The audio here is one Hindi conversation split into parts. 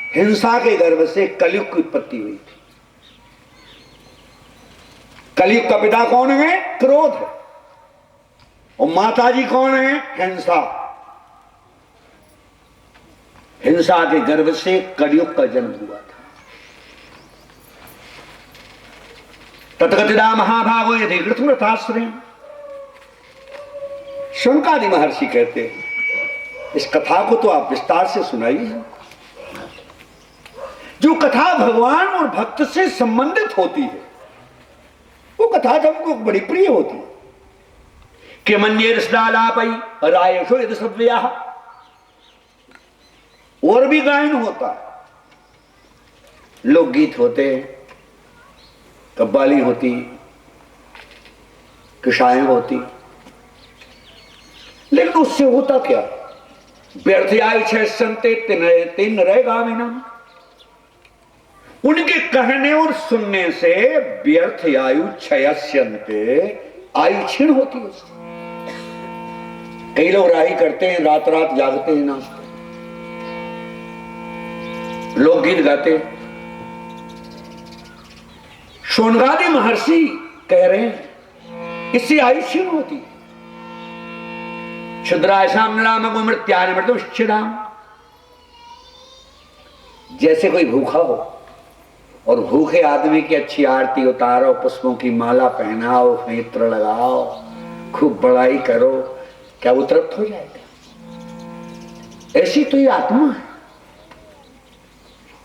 हिंसा के गर्भ से कलयुग की उत्पत्ति हुई थी। कलयुग का पिता कौन है? क्रोध है। और माता जी कौन है? हिंसा। हिंसा के गर्भ से कलयुग का जन्म हुआ था। तत्कथिता महाभागो यदि कृष्णथाश्रय। शौनकादि महर्षि कहते हैं इस कथा को तो आप विस्तार से सुनाइए। जो कथा भगवान और भक्त से संबंधित होती है वो कथा हमको बड़ी प्रिय होती है। कि मन्ये रसदालापई रायशो यदि सद्व्याह। और भी गायन होता है, लोकगीत होते, कव्वाली होती, किसाएं होती, लेकिन उससे होता क्या? व्यर्थ आयु संते तीन रहेगा मीनम। उनके कहने और सुनने से व्यर्थ आयु क्षयस्यन्ते, आयु क्षीण होती है। कई लोग राही करते हैं, रात रात जागते हैं, नाचते हैं, लोकगीत गाते हैं। शौनकादि महर्षि कह रहे हैं इससे आयु क्षीण होती है। क्षुद्राशाम नाम मृत्यान मृत्युश्चिराम। जैसे कोई भूखा हो और भूखे आदमी की अच्छी आरती उतारो, पुष्पों की माला पहनाओ, नेत्र लगाओ, खूब बड़ाई करो, क्या वो तृप्त हो जाएगा? ऐसी तो ये आत्मा है,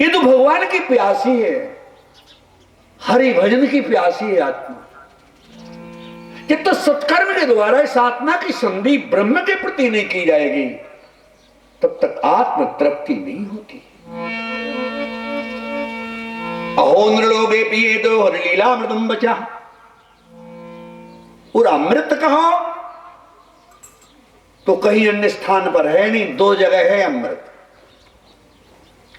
ये तो भगवान की प्यासी है, हरि भजन की प्यासी है आत्मा। जब तक सत्कर्म के द्वारा इस आत्मा की संधि ब्रह्म के प्रति नहीं की जाएगी तब तक आत्म तृप्ति नहीं होती। अहो नृलोके पिए दो हर लीला मृतम बचा। और अमृत कहो तो कहीं अन्य स्थान पर है नहीं, दो जगह है अमृत,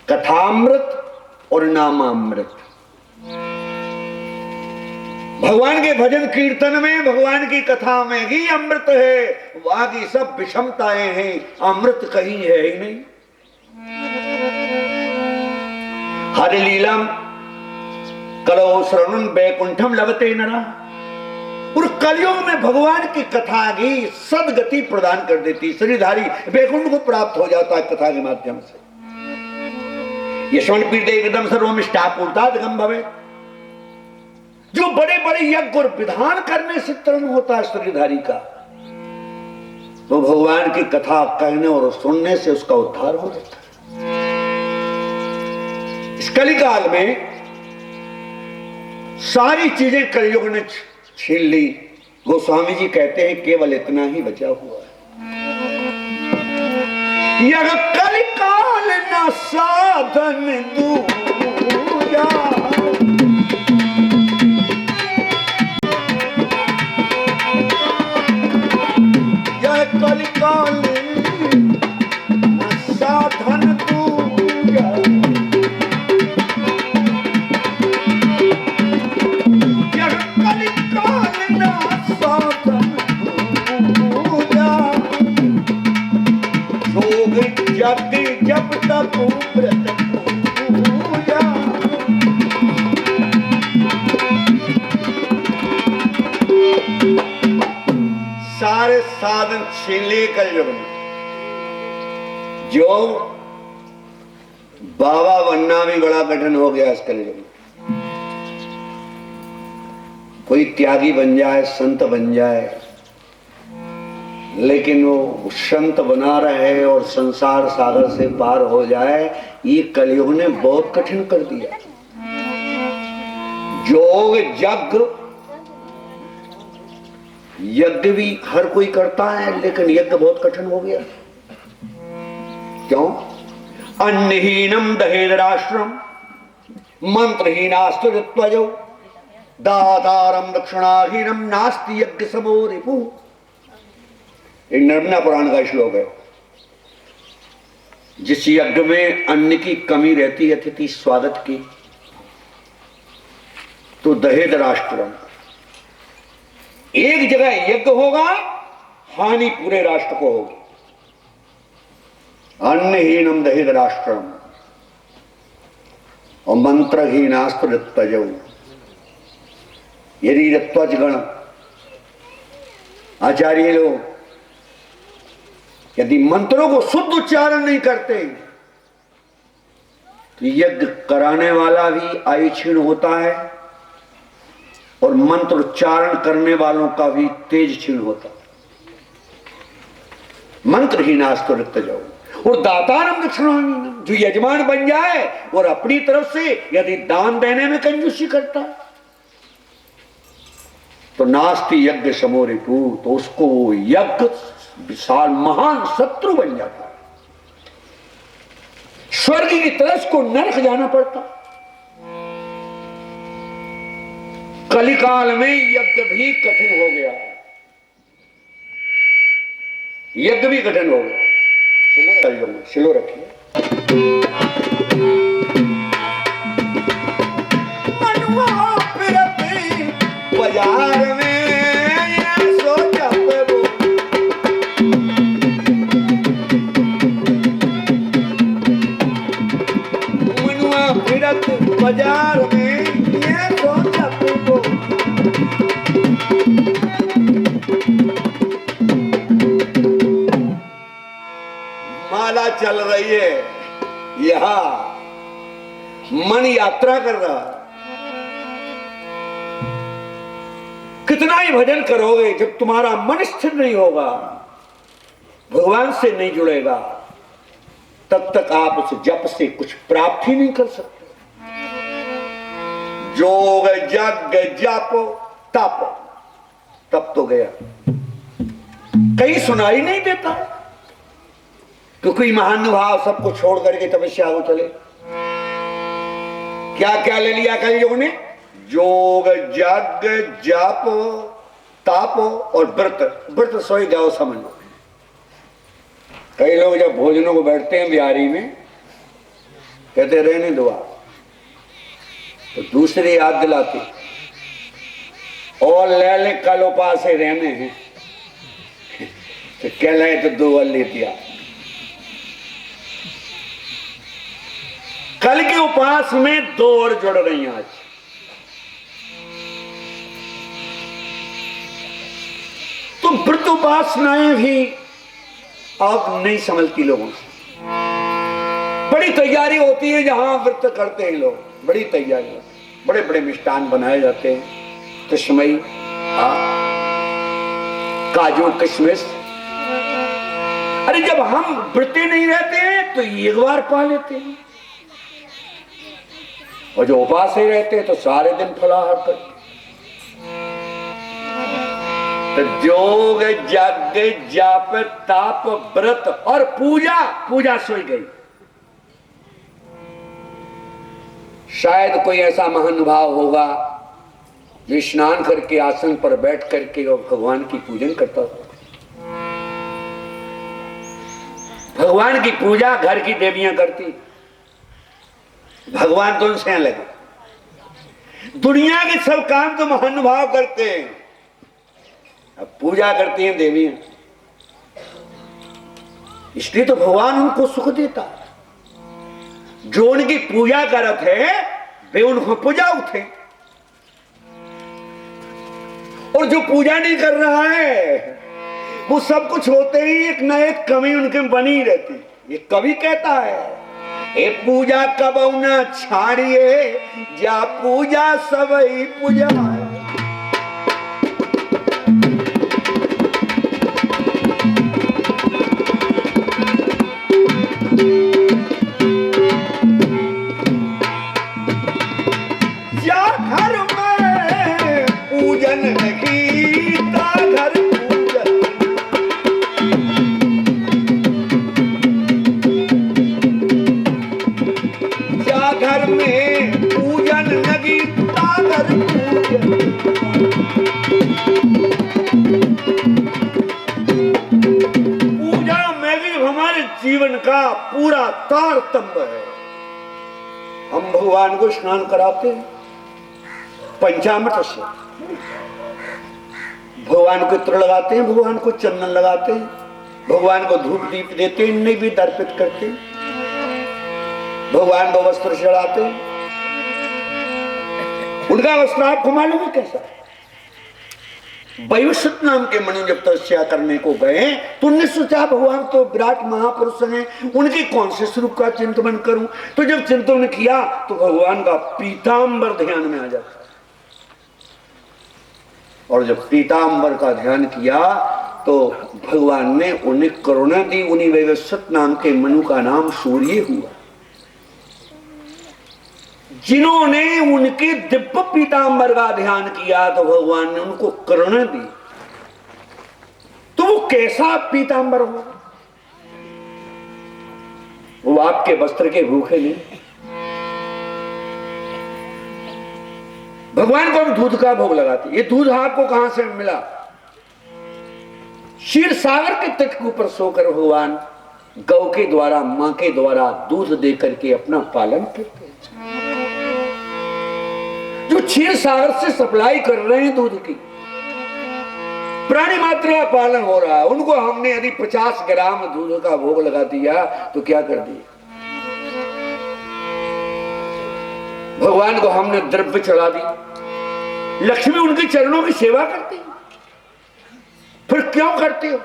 कथामृत और नामामृत। भगवान के भजन कीर्तन में, भगवान की कथा में ही अमृत है, बाकी सब विषमताएं हैं, अमृत कहीं है ही नहीं। हरि लीलम कलो श्रवणं वैकुंठम लभते नरा। और कलयुग में भगवान की कथा ही सदगति प्रदान कर देती, श्रीधारी वैकुंठ को प्राप्त हो जाता है कथा के माध्यम से। यशवंत पीड़ित एकदम सर्वमिष्टापूर्तादगम भवे। जो बड़े बड़े यज्ञ और विधान करने से तरण होता है श्रीधारी का, वो भगवान की कथा कहने और सुनने से उसका उद्धार हो जाता है। इस कलिकाल में सारी चीजें कलयुग ने छीन ली। गोस्वामी जी कहते हैं केवल इतना ही बचा हुआ है। यह कलिकाल न साधन दूजा, यह कलिकाल न साधन दूजा, जब तक व्रत पूजा। सारे साधन छीन लिए कलयुग में। जो बाबा बनना भी बड़ा कठिन हो गया इस कलयुग में। कोई त्यागी बन जाए, संत बन जाए, लेकिन वो संत बना रहे और संसार सागर से पार हो जाए, ये कलयुग ने बहुत कठिन कर दिया। योग यज्ञ भी हर कोई करता है, लेकिन यज्ञ बहुत कठिन हो गया। क्यों? अन्नहीनम दहेद राष्ट्रम मंत्रहीनास्तु ऋत्वजो दातारम दक्षिणाहीनम नास्ति यज्ञ समो रिपु। नर्मदा पुराण का श्लोक है। जिस यज्ञ में अन्न की कमी रहती है, अतिथि स्वागत की, तो दहेद राष्ट्रम, एक जगह यज्ञ होगा, हानि पूरे राष्ट्र को होगी। अन्नहीनम दहेद राष्ट्रम। और मंत्रहीनास्त्र ऋत्वजौ, यदि ऋत्वज गण आचार्य लोग यदि मंत्रों को शुद्ध उच्चारण नहीं करते तो यज्ञ कराने वाला भी आयु क्षीण होता है और मंत्र उच्चारण करने वालों का भी तेज क्षीण होता है। मंत्रहीनास्त्र ऋत्वजौ और दातारम दक्षिणामीनम, जो यजमान बन जाए और अपनी तरफ से यदि दान देने में कंजूसी करता है तो नास्ति यज्ञ समो रिपु, तो उसको यज्ञ विशाल महान शत्रु बन जाता है। स्वर्ग की तरफ को नरक जाना पड़ता। कलिकाल में यज्ञ भी कठिन हो गया, यज्ञ भी कठिन हो गया। शिलो रखिए। मनुआ फिरते बाजार में सोचा वो, मनुआ फिरत बाजार में ये सोचा वो, माला चल रही है, यहां मन यात्रा कर रहा है। कितना ही भजन करोगे, जब तुम्हारा मन स्थिर नहीं होगा, भगवान से नहीं जुड़ेगा, तब तक आप उस जप से कुछ प्राप्त ही नहीं कर सकते। जोग यज्ञ जप तप, तप तो गया, कहीं सुनाई नहीं देता तो कोई महानुभाव सबको छोड़ करके तपस्या को चले। क्या क्या ले लिया कल युग ने? जोग यज्ञ जप तप और व्रत। व्रत सोई जाओ समझ लो। कई लोग जब भोजनों को बैठते हैं बिहारी में, कहते रहने दो आप, तो दूसरे याद दिलाते और ले ले कल उपास रहने हैं तो कह रहे तो दो ले दिया। कल के उपास में दो और जुड़ रही हैं आज। तो व्रत उपासनाएं भी आप नहीं समझती लोगों से। बड़ी तैयारी होती है जहां व्रत करते हैं लोग, बड़ी तैयारी होती है, बड़े बड़े मिष्ठान बनाए जाते हैं, तस्मई काजू किशमिश। अरे जब हम व्रते नहीं रहते हैं तो एक बार पा लेते हैं, और जो उपास ही रहते हैं तो सारे दिन फलाहार करते। तो योग यज्ञ जप तप व्रत और पूजा, पूजा सोई गई। शायद कोई ऐसा महानुभाव होगा जो स्नान करके आसन पर बैठ करके और भगवान की पूजन करता था। भगवान की पूजा घर की देवियां करती, भगवान तो उनसे लगे। दुनिया के सब काम तो महानुभाव करते हैं, अब पूजा करती हैं देवियां, इसलिए तो भगवान उनको सुख देता है। जो उनकी पूजा करत है वे उनको पूजा उठे, और जो पूजा नहीं कर रहा है वो सब कुछ होते ही एक न एक कमी उनके बनी रहती। ये कवि कहता है, ए पूजा कबौ न छाड़िए, जा पूजा सबई पूजा है। जा घर में पूजन नहीं ता घर पूजन, जा घर में पूजन लगी ता घर पूजन। पूजा में भी हमारे जीवन का पूरा तारतम्य है। हम भगवान को स्नान कराते हैं पंचामृत से, भगवान को इत्र लगाते हैं, भगवान को चंदन लगाते हैं, भगवान को धूप दीप देते हैं, नैवेद्य अर्पित करते हैं, भगवान को वस्त्र चढ़ाते हैं, उनका वस्त्र आपको मालूम है कैसा है? वैवस्वत नाम के मनु जब तपस्या करने को गए तो उनने सोचा भगवान तो विराट महापुरुष हैं, उनके कौन से स्वरूप का चिंतन करूं। तो जब चिंतन किया तो भगवान का पीतांबर ध्यान में आ जाता, और जब पीतांबर का ध्यान किया तो भगवान ने उन्हें करुणा दी। उन्हीं वैवस्वत नाम के मनु का नाम सूर्य हुआ, जिन्होंने उनके दिव्य पीतांबर का ध्यान किया तो भगवान ने उनको करुणा दी। तो वो कैसा पीतांबर होगा? वो आपके वस्त्र के भूखे नहीं। भगवान को हम दूध का भोग लगाते, ये दूध आपको कहां से मिला? क्षीर सागर के तट के ऊपर सोकर भगवान गौ के द्वारा, मां के द्वारा दूध देकर के अपना पालन करते। जो क्षीर सागर से सप्लाई कर रहे हैं दूध की, प्राणी मात्र का पालन हो रहा है, उनको हमने यदि 50 ग्राम दूध का भोग लगा दिया तो क्या कर दिया? भगवान को हमने द्रव्य चढ़ा दी। लक्ष्मी उनके चरणों की सेवा करती, फिर क्यों करते हो?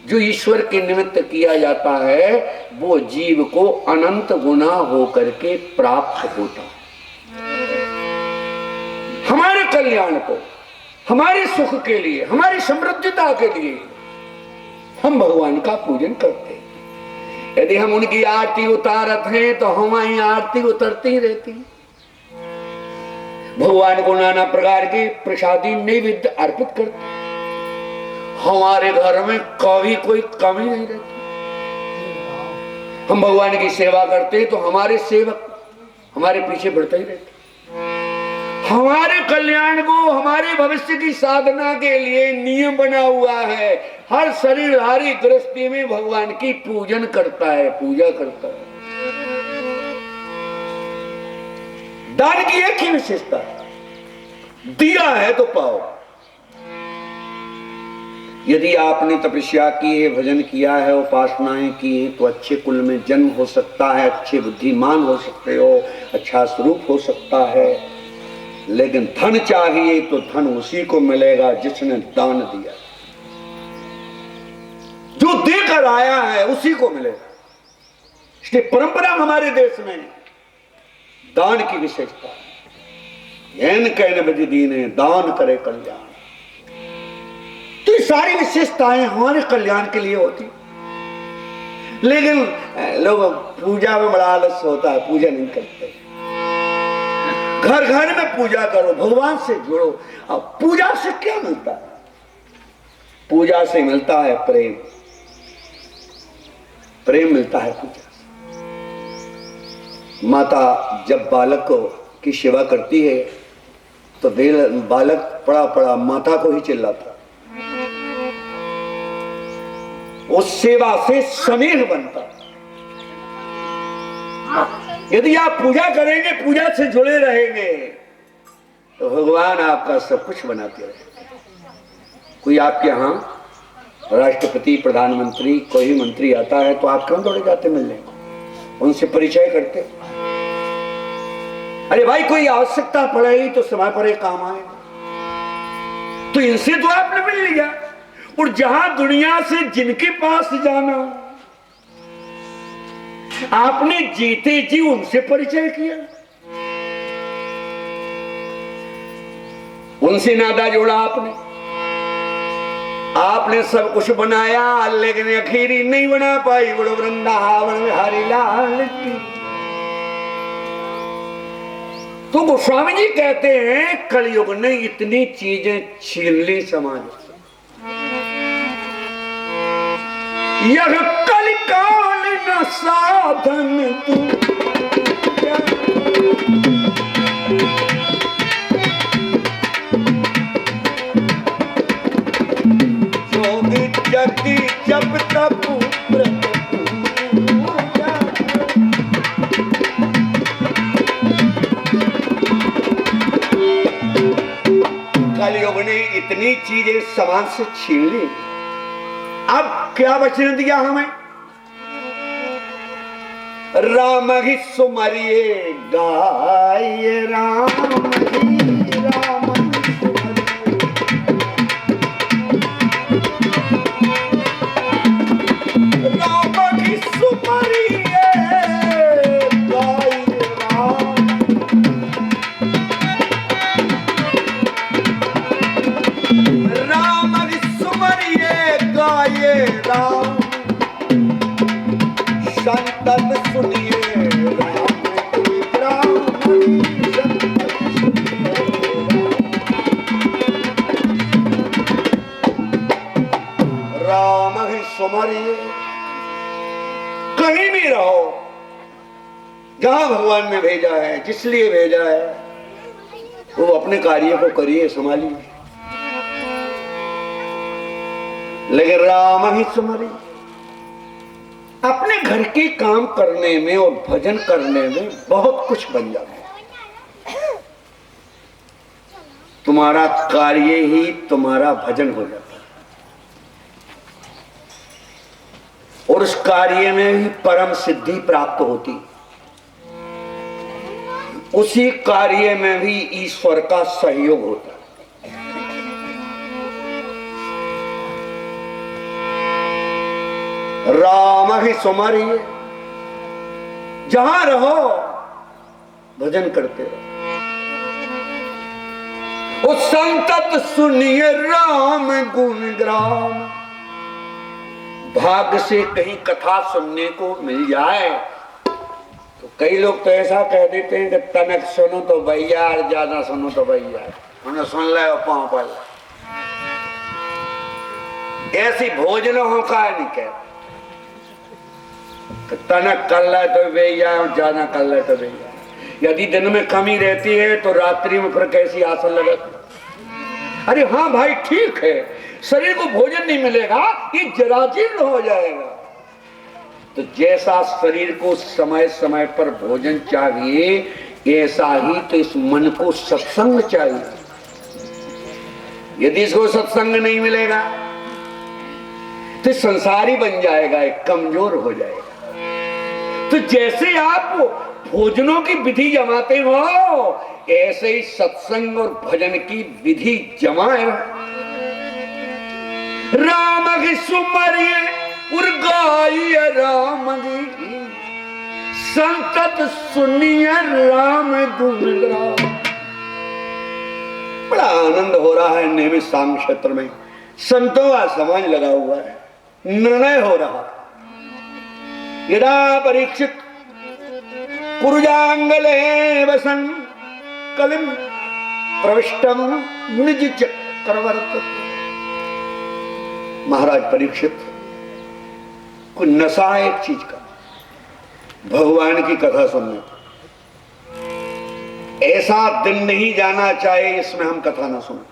जो ईश्वर के निमित्त किया जाता है वो जीव को अनंत गुना होकर के प्राप्त होता है। हमारे कल्याण को, हमारे सुख के लिए, हमारी समृद्धता के लिए हम भगवान का पूजन करते हैं। यदि हम उनकी आरती उतारत हैं तो हमारी आरती उतरती रहती। भगवान को नाना प्रकार के प्रसादी नैवेद्य अर्पित करते, हमारे घर में कभी कोई कमी नहीं रहती। हम भगवान की सेवा करते तो हमारे सेवक हमारे पीछे बढ़ते ही रहते। हमारे कल्याण को, हमारे भविष्य की साधना के लिए नियम बना हुआ है, हर शरीरधारी गृहस्थी में भगवान की पूजन करता है, पूजा करता है। दान की एक ही विशेषता है, दिया है तो पाओ। यदि आपने तपस्या की है, भजन किया है, उपासनाएं की है, तो अच्छे कुल में जन्म हो सकता है, अच्छे बुद्धिमान हो सकते हो, अच्छा स्वरूप हो सकता है। लेकिन धन चाहिए तो धन उसी को मिलेगा जिसने दान दिया, जो देकर आया है उसी को मिलेगा। इसलिए परंपरा हमारे देश में दान की विशेषता है। कहने बजे दीने दान करे कल्याण। तो ये सारी विशेषताएं हमारे कल्याण के लिए होती, लेकिन लोग पूजा में बड़ा आलस होता है, पूजा नहीं करते। घर घर में पूजा करो, भगवान से जुड़ो। अब पूजा से क्या मिलता है? पूजा से मिलता है प्रेम, प्रेम मिलता है पूजा से। माता जब बालक को की सेवा करती है तो बालक पड़ा पड़ा माता को ही चिल्लाता। उस सेवा से स्नेह बनता। यदि आप पूजा करेंगे, पूजा से जुड़े रहेंगे, तो भगवान आपका सब कुछ बनाते रहेंगे। कोई आपके यहाँ राष्ट्रपति, प्रधानमंत्री, कोई मंत्री आता है तो आप क्यों दौड़े जाते मिलने? उनसे परिचय करते। अरे भाई, कोई आवश्यकता पड़ेगी तो समय पर एक काम आए, तो इनसे तो आपने मिल लिया। और जहां दुनिया से जिनके पास जाना, आपने जीते जी उनसे परिचय किया, उनसे नाता जोड़ा आपने सब कुछ बनाया, लेकिन आखिरी नहीं बना पाई बड़ो वृंदावन में हरि लाल की। तो गोस्वामी जी कहते हैं कलयुग ने इतनी चीजें छीन ली समाज से। यह कलिकाल न साधन तू जोग जति जब तक कलयुग ने इतनी चीजें समाज से छीन ली। अब क्या बचने दिया हमें? राम ही सुमरिए गाये राम ही राम राम ही सुमरिए गाये राम ही सुमरिए गाये राम संतन सुनिए राम ही सुमरिए। कहीं भी रहो, जहां भगवान ने भेजा है, जिस लिए भेजा है, वो अपने कार्य को करिए, संभालिए, लेकिन राम ही सुमरिए। अपने घर के काम करने में और भजन करने में बहुत कुछ बन जाता है। तुम्हारा कार्य ही तुम्हारा भजन हो जाता है, और उस कार्य में ही परम सिद्धि प्राप्त होती। उसी कार्य में भी ईश्वर का सहयोग होता है। राम ही सुमरिए, जहां रहो भजन करते रहो। उस संतत सुनिए राम गुण ग्राम। भाग्य से कहीं कथा सुनने को मिल जाए तो कई लोग तो ऐसा कह देते हैं कि तनक सुनो तो भैया, ज्यादा सुनो तो भैया, उन्हें सुन ले पाँव पर। ऐसी भोजनों का नहीं कहते, तनक कर ले तो भैया, ज्यादा कर ले तो भैया। यदि दिन में कमी रहती है तो रात्रि में फिर कैसी आसन लगती। अरे हाँ भाई ठीक है, शरीर को भोजन नहीं मिलेगा, ये जराजीर्ण हो जाएगा। तो जैसा शरीर को समय समय पर भोजन चाहिए, ऐसा ही तो इस मन को सत्संग चाहिए। यदि इसको सत्संग नहीं मिलेगा तो संसारी बन जाएगा, एक कमजोर हो जाएगा। तो जैसे आप भोजनों की विधि जमाते हो, ऐसे ही सत्संग और भजन की विधि जमाए। राम की सुमरिए उर्गाइए राम की, संतत सुनिए राम गुण ग्राम। बड़ा आनंद हो रहा है नियमित शाम क्षेत्र में, संतों का समाज लगा हुआ है, निर्णय हो रहा है। यदा परीक्षित कुरुजांगले वसन कलिम प्रविष्टम निज चक्रवर्त। महाराज परीक्षित को नशा है एक चीज का, भगवान की कथा सुनने। ऐसा दिन नहीं जाना चाहिए इसमें हम कथा ना सुने।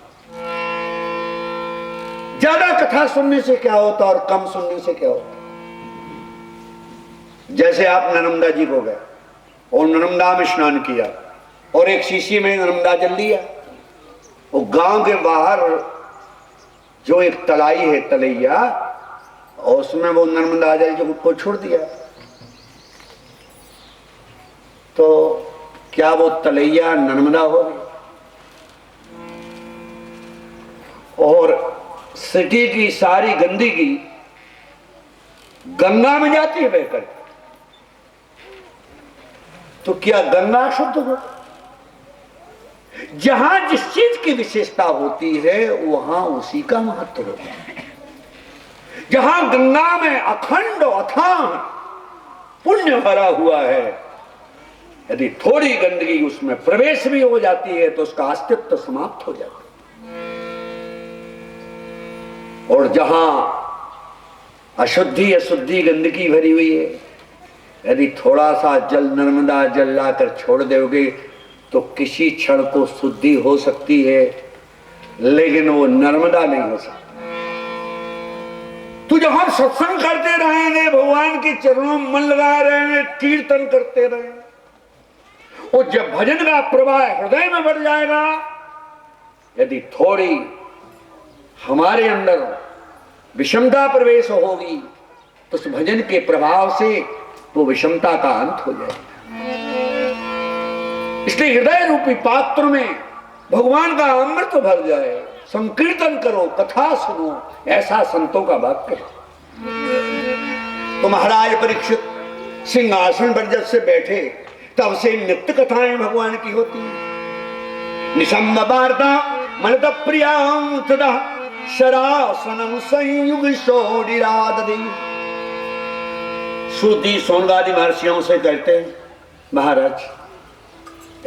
ज्यादा कथा सुनने से क्या होता और कम सुनने से क्या होता। जैसे आप नर्मदा जी को गए और नर्मदा में स्नान किया और एक शीशी में नर्मदा जल लिया, वो गांव के बाहर जो एक तलाई है, तलैया, और उसमें वो नर्मदा जल को छोड़ दिया, तो क्या वो तलैया नर्मदा हो गई? और सिटी की सारी गंदगी गंगा में जाती है बहकर, तो क्या गंगा शुद्ध हो? जहां जिस चीज की विशेषता होती है वहां उसी का महत्व होता है। जहां गंगा में अखंड अथाह पुण्य भरा हुआ है, यदि थोड़ी गंदगी उसमें प्रवेश भी हो जाती है तो उसका अस्तित्व समाप्त हो जाता है। और जहां अशुद्धि अशुद्धि गंदगी भरी हुई है, यदि थोड़ा सा जल नर्मदा जल लाकर छोड़ दोगे तो किसी क्षण को शुद्धि हो सकती है, लेकिन वो नर्मदा नहीं हो सकती। तो जब हम सत्संग करते रहेंगे, भगवान के चरणों में मन लगा रहेंगे, कीर्तन करते रहेंगे, और जब भजन का प्रवाह हृदय में बढ़ जाएगा, यदि थोड़ी हमारे अंदर विषमता प्रवेश होगी तो उस भजन के प्रभाव से वो विषमता का अंत हो जाएगा। इसलिए हृदय रूपी पात्र में भगवान का अमृत भर जाए, संकीर्तन करो, कथा सुनो, ऐसा संतों का वाक्य है। तो महाराज परीक्षित सिंहासन पर जब से बैठे तब से नित्य कथाएं भगवान की होती हैं। निशम्ब वार्ता मनत प्रियां तदा शरासनम संयुग शोडिरादि। श्रुति सोनगादि महर्षियों से कहते हैं, महाराज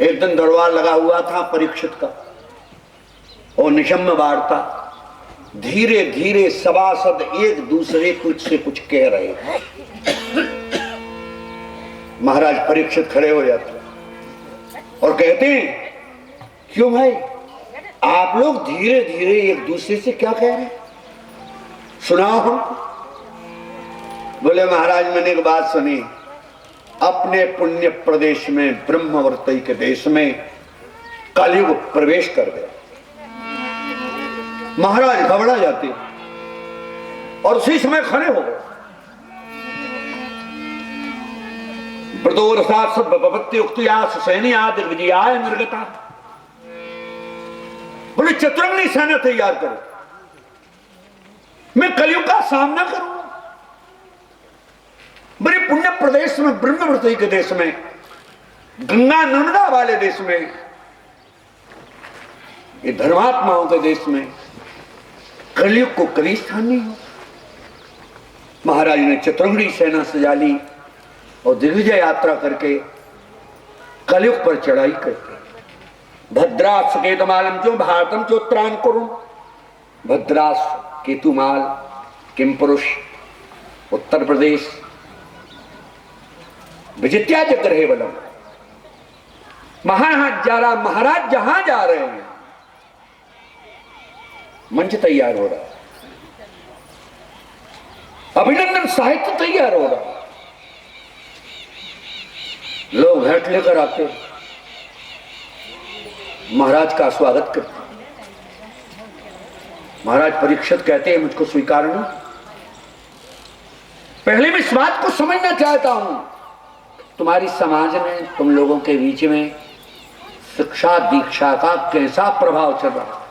एक दिन दरबार लगा हुआ था परीक्षित का, और निशम्ब वार्ता धीरे धीरे सभासद एक दूसरे कुछ से कुछ कह रहे हैं। महाराज परीक्षित खड़े हो जाते और कहते हैं, क्यों भाई आप लोग धीरे धीरे एक दूसरे से क्या कह रहे हैं, सुनाओ हमको। बोले महाराज मैंने एक बात सुनी, अपने पुण्य प्रदेश में ब्रह्मवर्ती के देश में कलयुग प्रवेश कर गया। महाराज घबरा जाते और उसी समय खड़े हो गए। निर्गता, बोले चतुरंगी सेना तैयार करो, मैं कलयुग का सामना करूंगा। बड़े पुण्य प्रदेश में ब्रह्मवर्ती के देश में, गंगा नर्मदा वाले देश में, ये धर्मात्माओं के देश में कलयुग को कभी स्थान नहीं हो। महाराज ने चतुरंगी सेना सजा ली और दिग्विजय यात्रा करके कलयुग पर चढ़ाई करके भद्रास केतुमालम चो भारतम चोत्रान करुण। भद्रास केतुमाल किम पुरुष उत्तर प्रदेश विजित्या जगह बलम। महाराज जहां जा रहे हैं मंच तैयार हो रहा है, अभिनंदन साहित्य तैयार हो रहा है, लोग भेंट लेकर आते, महाराज का स्वागत करते। महाराज परीक्षित कहते हैं मुझको स्वीकार नहीं। पहले मैं इस बात को समझना चाहता हूं, तुम्हारी समाज में तुम लोगों के बीच में शिक्षा दीक्षा का कैसा प्रभाव चल रहा है।